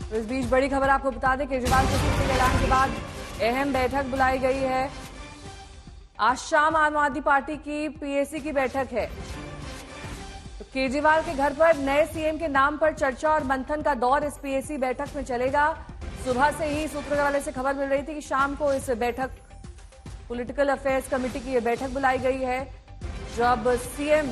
तो इस बीच बड़ी खबर आपको बता दें, केजरीवाल के छुट्टी के ऐलान के बाद अहम बैठक बुलाई गई है। आज शाम आम आदमी पार्टी की पीएसी की बैठक है। तो केजरीवाल के घर पर नए सीएम के नाम पर चर्चा और मंथन का दौर इस पीएसी बैठक में चलेगा। सुबह से ही सूत्रों के हवाले से खबर मिल रही थी कि शाम को इस बैठक पॉलिटिकल अफेयर्स कमेटी की यह बैठक बुलाई गई है, जब सीएम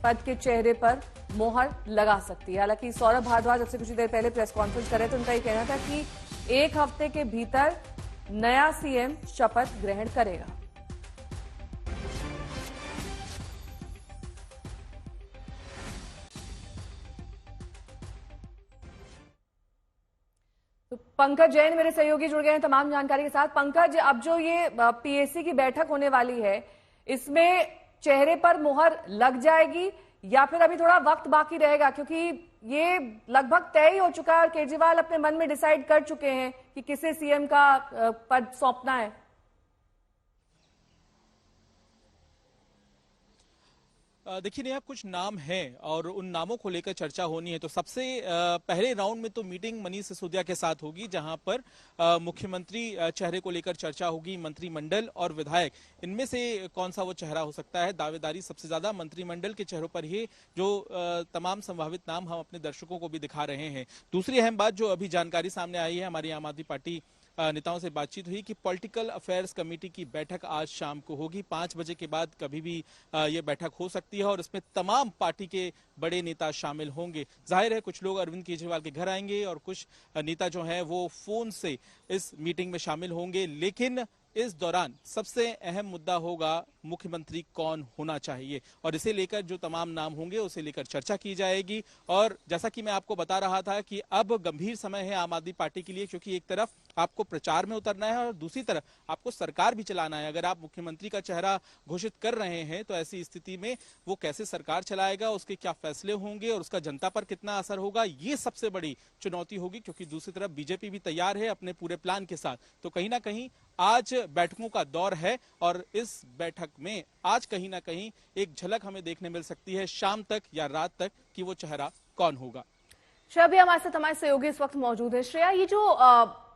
पद के चेहरे पर मोहर लगा सकती है। हालांकि सौरभ भारद्वाज अब से कुछ देर पहले प्रेस कॉन्फ्रेंस कर रहे थे, उनका ये कहना था कि एक हफ्ते के भीतर नया सीएम शपथ ग्रहण करेगा। तो पंकज जैन मेरे सहयोगी जुड़ गए हैं तमाम जानकारी के साथ। पंकज, अब जो ये पीएसी की बैठक होने वाली है, इसमें चेहरे पर मोहर लग जाएगी या फिर अभी थोड़ा वक्त बाकी रहेगा? क्योंकि ये लगभग तय ही हो चुका है और केजरीवाल अपने मन में डिसाइड कर चुके हैं कि किसे सीएम का पद सौंपना है। देखिए नेहा, कुछ नाम हैं और उन नामों को लेकर चर्चा होनी है। तो सबसे पहले राउंड में तो मीटिंग मनीष सिसोदिया के साथ होगी, जहां पर मुख्यमंत्री चेहरे को लेकर चर्चा होगी। मंत्रिमंडल और विधायक, इनमें से कौन सा वो चेहरा हो सकता है? दावेदारी सबसे ज्यादा मंत्रिमंडल के चेहरों पर ही, जो तमाम संभावित नाम हम अपने दर्शकों को भी दिखा रहे हैं। दूसरी अहम बात जो अभी जानकारी सामने आई है, हमारी आम आदमी पार्टी नेताओं से बातचीत हुई कि पॉलिटिकल अफेयर्स कमेटी की बैठक आज शाम को होगी। 5 बजे के बाद कभी भी ये बैठक हो सकती है और इसमें तमाम पार्टी के बड़े नेता शामिल होंगे। जाहिर है कुछ लोग अरविंद केजरीवाल के घर आएंगे और कुछ नेता जो हैं वो फोन से इस मीटिंग में शामिल होंगे। लेकिन इस दौरान सबसे अहम मुद्दा होगा मुख्यमंत्री कौन होना चाहिए, और इसे लेकर जो तमाम नाम होंगे उसे लेकर चर्चा की जाएगी। और जैसा कि मैं आपको बता रहा था कि अब गंभीर समय है आम आदमी पार्टी के लिए, क्योंकि एक तरफ आपको प्रचार में उतरना है और दूसरी तरफ आपको सरकार भी चलाना है। अगर आप मुख्यमंत्री का चेहरा घोषित कर रहे हैं तो ऐसी स्थिति में वो कैसे सरकार चलाएगा, उसके क्या फैसले होंगे और उसका जनता पर कितना असर होगा, ये सबसे बड़ी चुनौती होगी। क्योंकि दूसरी तरफ बीजेपी भी तैयार है अपने पूरे प्लान के साथ। तो कहीं ना कहीं आज बैठकों का दौर है और इस बैठक में आज कहीं ना कहीं एक झलक हमें देखने मिल सकती है शाम तक या रात तक कि वो चेहरा कौन होगा। श्रेया भी हमारे साथ, हमारे सहयोगी इस वक्त मौजूद है। श्रेया, ये जो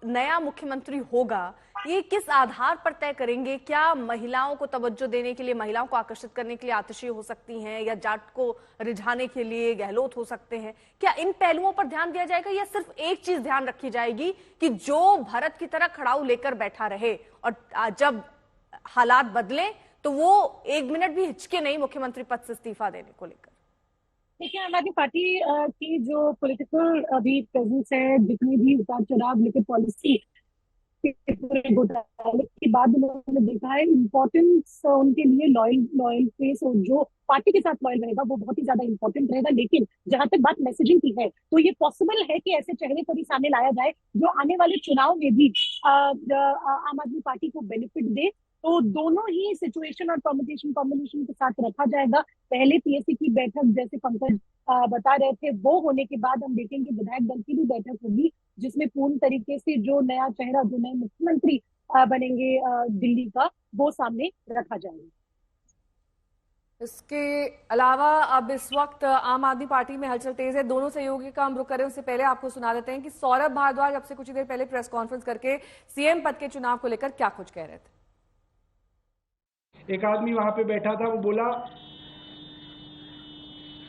नया मुख्यमंत्री होगा, ये किस आधार पर तय करेंगे? क्या महिलाओं को तवज्जो देने के लिए, महिलाओं को आकर्षित करने के लिए आतिशी हो सकती हैं, या जाट को रिझाने के लिए गहलोत हो सकते हैं? क्या इन पहलुओं पर ध्यान दिया जाएगा या सिर्फ एक चीज ध्यान रखी जाएगी कि जो भरत की तरह खड़ाऊ लेकर बैठा रहे और जब हालात बदले तो वो एक मिनट भी हिचके नहीं मुख्यमंत्री पद से इस्तीफा देने को लेकर? देखिए, आम आदमी पार्टी की जो पॉलिटिकल अभी प्रेजेंस है, जितनी भी उतार चढ़ाव लेकर पॉलिसी के पूरे घोटाले के बाद उन्होंने देखा है, इम्पोर्टेंस उनके लिए लॉयल लॉयल फेस और जो पार्टी के साथ लॉयल रहेगा वो बहुत ही ज्यादा इंपॉर्टेंट रहेगा। लेकिन जहां तक बात मैसेजिंग की है, तो ये पॉसिबल है कि ऐसे चेहरे को भी सामने लाया जाए जो आने वाले चुनाव में भी आम आदमी पार्टी को बेनिफिट दे। तो दोनों ही सिचुएशन और कॉम्बिनेशन के साथ रखा जाएगा। पहले पीएससी की बैठक, जैसे पंकज बता रहे थे, वो होने के बाद हम देखेंगे विधायक दल की भी बैठक होगी, जिसमें पूर्ण तरीके से जो नया चेहरा, जो नए मुख्यमंत्री बनेंगे दिल्ली का, वो सामने रखा जाएगा। इसके अलावा अब इस वक्त आम आदमी पार्टी में हलचल तेज है। दोनों सहयोगी का हम रुख करें उससे पहले आपको सुना देते हैं कि सौरभ भारद्वाज अब से कुछ देर पहले प्रेस कॉन्फ्रेंस करके सीएम पद के चुनाव को लेकर क्या कुछ कह रहे थे। एक आदमी वहां पे बैठा था, वो बोला,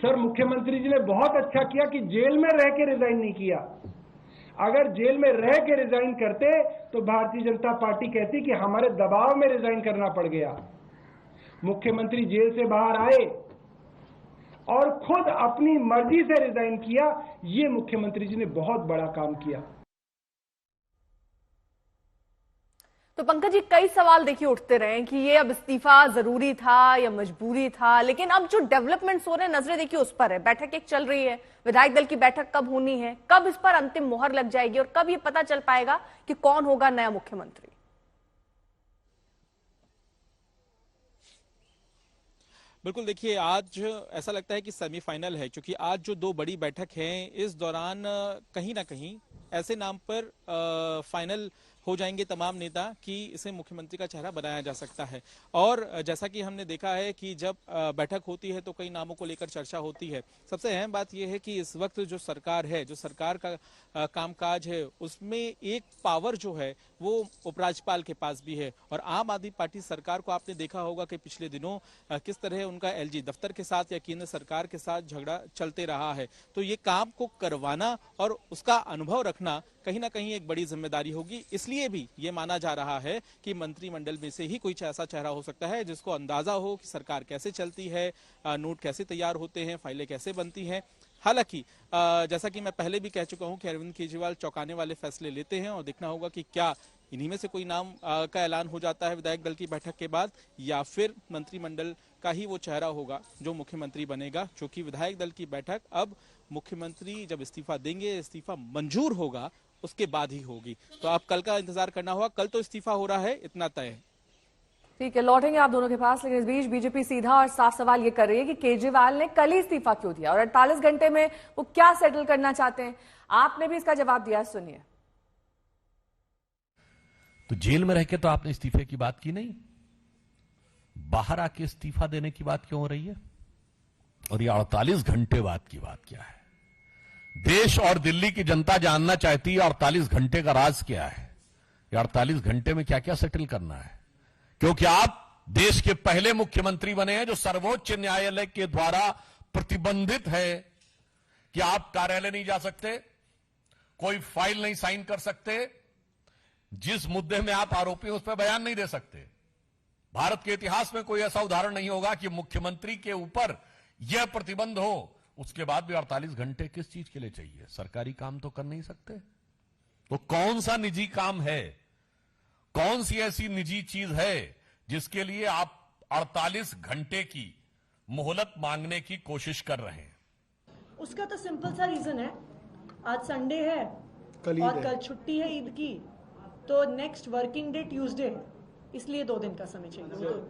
सर मुख्यमंत्री जी ने बहुत अच्छा किया कि जेल में रह के रिजाइन नहीं किया। अगर जेल में रह के रिजाइन करते तो भारतीय जनता पार्टी कहती कि हमारे दबाव में रिजाइन करना पड़ गया। मुख्यमंत्री जेल से बाहर आए और खुद अपनी मर्जी से रिजाइन किया। ये मुख्यमंत्री जी ने बहुत बड़ा काम किया। तो पंकज जी, कई सवाल देखिए उठते रहे कि ये अब इस्तीफा जरूरी था या मजबूरी था, लेकिन अब जो डेवलपमेंट्स हो रहे हैं, नजरें देखिए उस पर है। बैठक एक चल रही है, विधायक दल की बैठक कब होनी है, कब इस पर अंतिम मुहर लग जाएगी और कब ये पता चल पाएगा कि कौन होगा नया मुख्यमंत्री? बिल्कुल, देखिए आज ऐसा लगता है कि सेमीफाइनल है, क्योंकि आज जो 2 बड़ी बैठक हैं इस दौरान कहीं ना कहीं ऐसे नाम पर फाइनल हो जाएंगे तमाम नेता कि इसे मुख्यमंत्री का चेहरा बनाया जा सकता है। और जैसा कि हमने देखा है कि जब बैठक होती है तो कई नामों को लेकर चर्चा होती है। सबसे अहम बात यह है कि इस वक्त जो सरकार है, जो सरकार का कामकाज है, उसमें एक पावर जो है वो उपराज्यपाल के पास भी है। और आम आदमी पार्टी सरकार को आपने देखा होगा कि पिछले दिनों किस तरह उनका एलजी दफ्तर के साथ या केंद्र सरकार के साथ झगड़ा चलते रहा है। तो ये काम को करवाना और उसका अनुभव रखना कहीं ना कहीं एक बड़ी जिम्मेदारी होगी। इसलिए भी ये माना जा रहा है कि मंत्रिमंडल में से ही कोई ऐसा चेहरा हो सकता है जिसको अंदाजा हो कि सरकार कैसे चलती है, नोट कैसे तैयार होते हैं, फाइलें कैसे बनती हैं। हालांकि जैसा कि मैं पहले भी कह चुका हूं कि अरविंद केजरीवाल चौंकाने वाले फैसले लेते हैं और देखना होगा कि क्या इन्हीं में से कोई नाम का ऐलान हो जाता है विधायक दल की बैठक के बाद, या फिर मंत्रिमंडल का ही वो चेहरा होगा जो मुख्यमंत्री बनेगा। क्योंकि विधायक दल की बैठक अब मुख्यमंत्री जब इस्तीफा देंगे, इस्तीफा मंजूर होगा, उसके बाद ही होगी। तो आप कल का इंतजार करना होगा। कल तो इस्तीफा हो रहा है, इतना तय है। ठीक है, लौटेंगे आप दोनों के पास, लेकिन इस बीच बीजेपी सीधा और साफ सवाल ये कर रही है कि केजरीवाल ने कल ही इस्तीफा क्यों दिया और 48 घंटे में वो क्या सेटल करना चाहते हैं। आपने भी इसका जवाब दिया, सुनिए। तो जेल में रह के तो आपने इस्तीफे की बात की नहीं, बाहर आके इस्तीफा देने की बात क्यों हो रही है? और ये 48 घंटे बाद की बात क्या है? देश और दिल्ली की जनता जानना चाहती है 48 घंटे का राज क्या है, ये 48 घंटे में क्या क्या सेटल करना है। क्योंकि आप देश के पहले मुख्यमंत्री बने हैं जो सर्वोच्च न्यायालय के द्वारा प्रतिबंधित है कि आप कार्यालय नहीं जा सकते, कोई फाइल नहीं साइन कर सकते, जिस मुद्दे में आप आरोपी हैं उस पर बयान नहीं दे सकते। भारत के इतिहास में कोई ऐसा उदाहरण नहीं होगा कि मुख्यमंत्री के ऊपर यह प्रतिबंध हो, उसके बाद भी 48 घंटे किस चीज के लिए चाहिए? सरकारी काम तो कर नहीं सकते, तो कौन सा निजी काम है, कौन सी ऐसी निजी चीज है जिसके लिए आप 48 घंटे की मोहलत मांगने की कोशिश कर रहे हैं? उसका तो सिंपल सा रीजन है, आज संडे है और कल छुट्टी है ईद की, तो नेक्स्ट वर्किंग डे ट्यूसडे है, इसलिए 2 दिन का समय चाहिए।